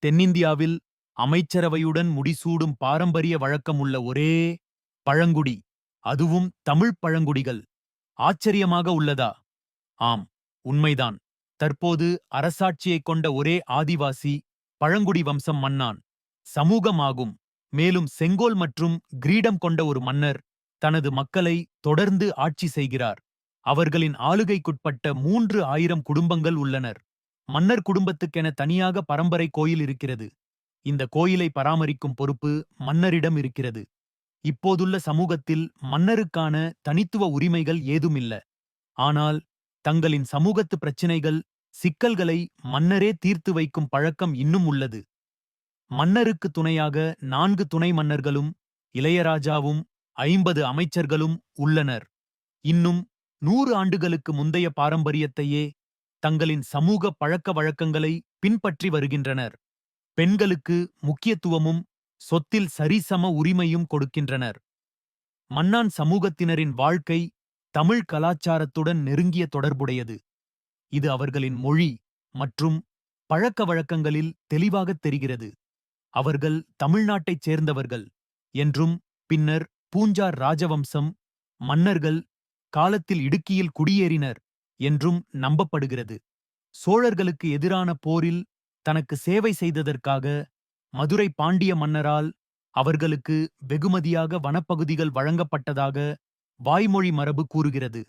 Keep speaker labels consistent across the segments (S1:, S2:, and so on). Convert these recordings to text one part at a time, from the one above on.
S1: தென்னிந்தியாவில் அமைச்சரவையுடன் முடிசூடும் பாரம்பரிய வழக்கம் உள்ள ஒரே பழங்குடி, அதுவும் தமிழ்ப் பழங்குடிகள். ஆச்சரியமாக உள்ளதா? ஆம், உண்மைதான். தற்போது அரசாட்சியைக் கொண்ட ஒரே ஆதிவாசி பழங்குடி வம்சம் மன்னான் சமூகமாகும். மேலும் செங்கோல் மற்றும் கிரீடம் கொண்ட ஒரு மன்னர் தனது மக்களை தொடர்ந்து ஆட்சி செய்கிறார். அவர்களின் ஆளுகைக்குட்பட்ட 3000 குடும்பங்கள் உள்ளனர். மன்னர் குடும்பத்துக்கென தனியாக பரம்பரை கோயில் இருக்கிறது. இந்த கோயிலை பராமரிக்கும் பொறுப்பு மன்னரிடம் இருக்கிறது. இப்போதுள்ள சமூகத்தில் மன்னருக்கான தனித்துவ உரிமைகள் ஏதுமில்ல. ஆனால் தங்களின் சமூகத்து பிரச்சினைகள், சிக்கல்களை மன்னரே தீர்த்து வைக்கும் பழக்கம் இன்னும் உள்ளது. மன்னருக்கு துணையாக 4 துணை மன்னர்களும் இளையராஜாவும் 50 அமைச்சர்களும் உள்ளனர். இன்னும் 100 ஆண்டுகளுக்கு முந்தைய பாரம்பரியத்தையே தங்களின் சமூக பழக்க வழக்கங்களை பின்பற்றி வருகின்றனர். பெண்களுக்கு முக்கியத்துவமும் சொத்தில் சரிசம உரிமையும் கொடுக்கின்றனர். மன்னான் சமூகத்தினரின் வாழ்க்கை தமிழ் கலாச்சாரத்துடன் நெருங்கிய தொடர்புடையது. இது அவர்களின் மொழி மற்றும் பழக்க வழக்கங்களில் தெளிவாகத் தெரிகிறது. அவர்கள் தமிழ்நாட்டைச் சேர்ந்தவர்கள் என்றும், பின்னர் பூஞ்சார் ராஜவம்சம் மன்னர்கள் காலத்தில் இடுக்கியில் குடியேறினர் என்றும் நம்பப்படுகிறது. சோழர்களுக்கு எதிரான போரில் தனக்கு சேவை செய்ததற்காக மதுரை பாண்டிய மன்னரால் அவர்களுக்கு வெகுமதியாக வனப்பகுதிகள் வழங்கப்பட்டதாக வாய்மொழி மரபு கூறுகிறது.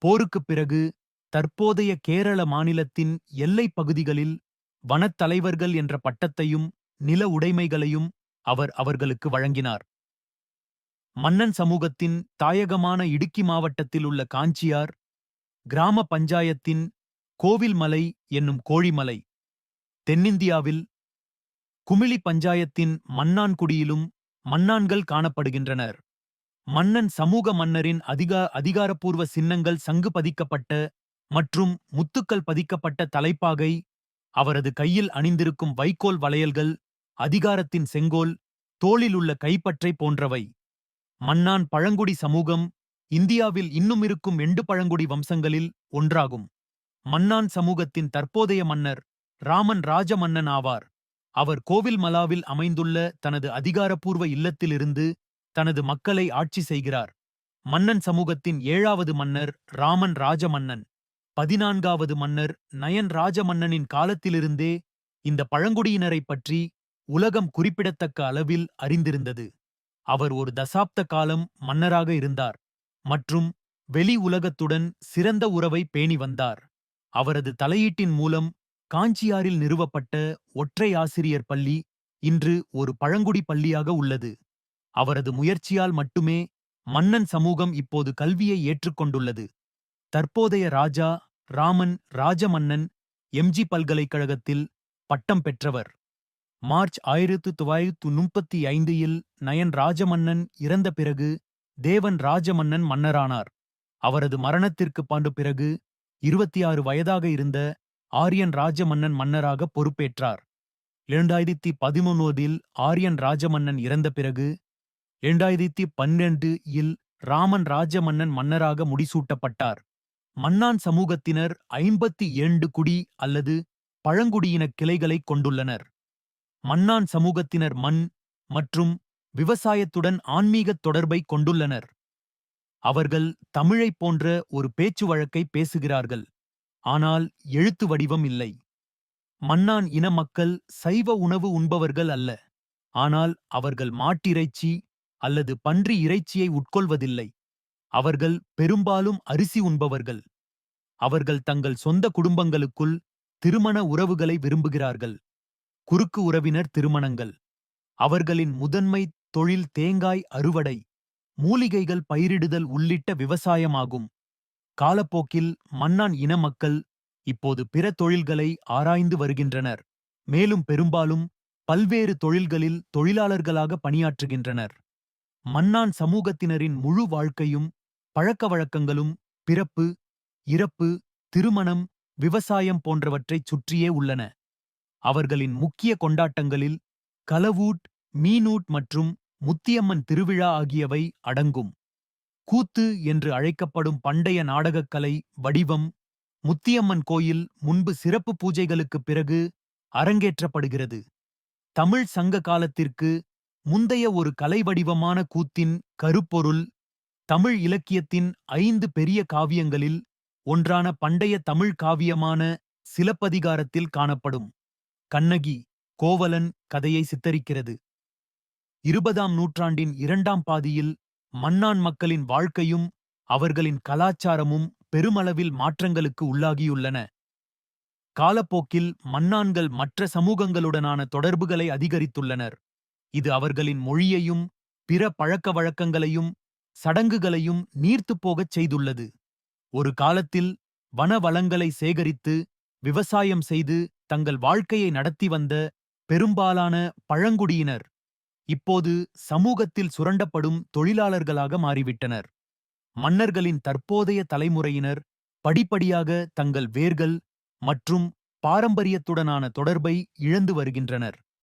S1: போருக்குப் பிறகு தற்போதைய கேரள மாநிலத்தின் எல்லைப் பகுதிகளில் வனத்தலைவர்கள் என்ற பட்டத்தையும் நில உடைமைகளையும் அவர் அவர்களுக்கு வழங்கினார். மன்னன் சமூகத்தின் தாயகமான இடுக்கி மாவட்டத்தில் உள்ள காஞ்சியார் கிராம பஞ்சாயத்தின் கோவில்மலை என்னும் கோழிமலை, தென்னிந்தியாவில் குமிளி பஞ்சாயத்தின் மன்னான்குடியிலும் மன்னான்கள் காணப்படுகின்றனர். மன்னன் சமூக மன்னரின் அதிகாரப்பூர்வ சின்னங்கள் சங்கு பதிக்கப்பட்ட மற்றும் முத்துக்கள் பதிக்கப்பட்ட தலைப்பாகை, அவரது கையில் அணிந்திருக்கும் வைக்கோல் வளையல்கள், அதிகாரத்தின் செங்கோல், தோளில் உள்ள கைப்பற்றை போன்றவை. மன்னான் பழங்குடி சமூகம் இந்தியாவில் இன்னும் இருக்கும் 2 பழங்குடி வம்சங்களில் ஒன்றாகும். மன்னான் சமூகத்தின் தற்போதைய மன்னர் ராமன் ராஜ மன்னன் ஆவார். அவர் கோவில்மலாவில் அமைந்துள்ள தனது அதிகாரப்பூர்வ இல்லத்திலிருந்து தனது மக்களை ஆட்சி செய்கிறார். மன்னன் சமூகத்தின் 7வது மன்னர் ராமன் ராஜமன்னன். 14வது மன்னர் நயன் ராஜமன்னனின் காலத்திலிருந்தே இந்த பழங்குடியினரைப் பற்றி உலகம் குறிப்பிடத்தக்க அளவில் அறிந்திருந்தது. அவர் ஒரு தசாப்த காலம் மன்னராக இருந்தார் மற்றும் வெளி உலகத்துடன் சிறந்த உறவை பேணி வந்தார். அவரது தலையீட்டின் மூலம் காஞ்சியாரில் நிறுவப்பட்ட ஒற்றை ஆசிரியர் பள்ளி இன்று ஒரு பழங்குடி பள்ளியாக உள்ளது. அவரது முயற்சியால் மட்டுமே மன்னன் சமூகம் இப்போது கல்வியை ஏற்றுக்கொண்டுள்ளது. தற்போதைய ராஜா ராமன் ராஜமன்னன் எம்ஜி பல்கலைக்கழகத்தில் பட்டம் பெற்றவர். மார்ச் 1935இல் நயன் ராஜமன்னன் இறந்த பிறகு தேவன் ராஜமன்னன் மன்னரானார். அவரது மரணத்திற்கு பிறகு 26 வயதாக இருந்த ஆரியன் ராஜமன்னன் மன்னராக பொறுப்பேற்றார். 2013இல் ஆரியன் ராஜமன்னன் இறந்த பிறகு 2012இல் ராமன் ராஜமன்னன் மன்னராக முடிசூட்டப்பட்டார். மன்னான் சமூகத்தினர் 52 குடி அல்லது பழங்குடியின கிளைகளைக் கொண்டுள்ளனர். மன்னான் சமூகத்தினர் மண் மற்றும் விவசாயத்துடன் ஆன்மீகத் தொடர்பைக் கொண்டுள்ளனர். அவர்கள் தமிழைப் போன்ற ஒரு பேச்சு வழக்கை பேசுகிறார்கள், ஆனால் எழுத்து வடிவம் இல்லை. மன்னான் இன மக்கள் சைவ உணவு உண்பவர்கள் அல்ல, ஆனால் அவர்கள் மாட்டிறைச்சி அல்லது பன்றி இறைச்சியை உட்கொள்வதில்லை. அவர்கள் பெரும்பாலும் அரிசி உண்பவர்கள். அவர்கள் தங்கள் சொந்த குடும்பங்களுக்குள் திருமண உறவுகளை விரும்புகிறார்கள். குறுக்கு உறவினர் திருமணங்கள். அவர்களின் முதன்மை தொழில் தேங்காய் அறுவடை, மூலிகைகள் பயிரிடுதல் உள்ளிட்ட விவசாயமாகும். காலப்போக்கில் மன்னான் இன மக்கள் இப்போது பிற தொழில்களை ஆராய்ந்து வருகின்றனர், மேலும் பெரும்பாலும் பல்வேறு தொழில்களில் தொழிலாளர்களாக பணியாற்றுகின்றனர். மன்னான் சமூகத்தினரின் முழு வாழ்க்கையும் பழக்கவழக்கங்களும் பிறப்பு, இறப்பு, திருமணம், விவசாயம் போன்றவற்றைச் சுற்றியே உள்ளன. அவர்களின் முக்கிய கொண்டாட்டங்களில் கலவூட், மீனூட் மற்றும் முத்தியம்மன் திருவிழா ஆகியவை அடங்கும். கூத்து என்று அழைக்கப்படும் பண்டைய நாடகக்கலை வடிவம் முத்தியம்மன் கோயில் முன்பு சிறப்பு பூஜைகளுக்குப் பிறகு அரங்கேற்றப்படுகிறது. தமிழ் சங்க காலத்திற்கு முந்தைய ஒரு கலை வடிவமான கூத்தின் கருப்பொருள் தமிழ் இலக்கியத்தின் 5 பெரிய காவியங்களில் ஒன்றான பண்டைய தமிழ் காவியமான சிலப்பதிகாரத்தில் காணப்படும் கண்ணகி, கோவலன் கதையை சித்தரிக்கிறது. 20ஆம் நூற்றாண்டின் 2ஆம் பாதியில் மன்னான் மக்களின் வாழ்க்கையும் அவர்களின் கலாச்சாரமும் பெருமளவில் மாற்றங்களுக்கு உள்ளாகியுள்ளன. காலப்போக்கில் மன்னான்கள் மற்ற சமூகங்களுடனான தொடர்புகளை அதிகரித்துள்ளனர். இது அவர்களின் மொழியையும் பிற பழக்கவழக்கங்களையும் சடங்குகளையும் நீர்த்துப் போகச் செய்துள்ளது. ஒரு காலத்தில் வன வளங்களை சேகரித்து விவசாயம் செய்து தங்கள் வாழ்க்கையை நடத்தி வந்த பெரும்பாலான பழங்குடியினர் இப்போது சமூகத்தில் சுரண்டப்படும் தொழிலாளர்களாக மாறிவிட்டனர். மன்னர்களின் தற்போதைய தலைமுறையினர் படிப்படியாக தங்கள் வேர்கள் மற்றும் பாரம்பரியத்துடனான தொடர்பை இழந்து வருகின்றனர்.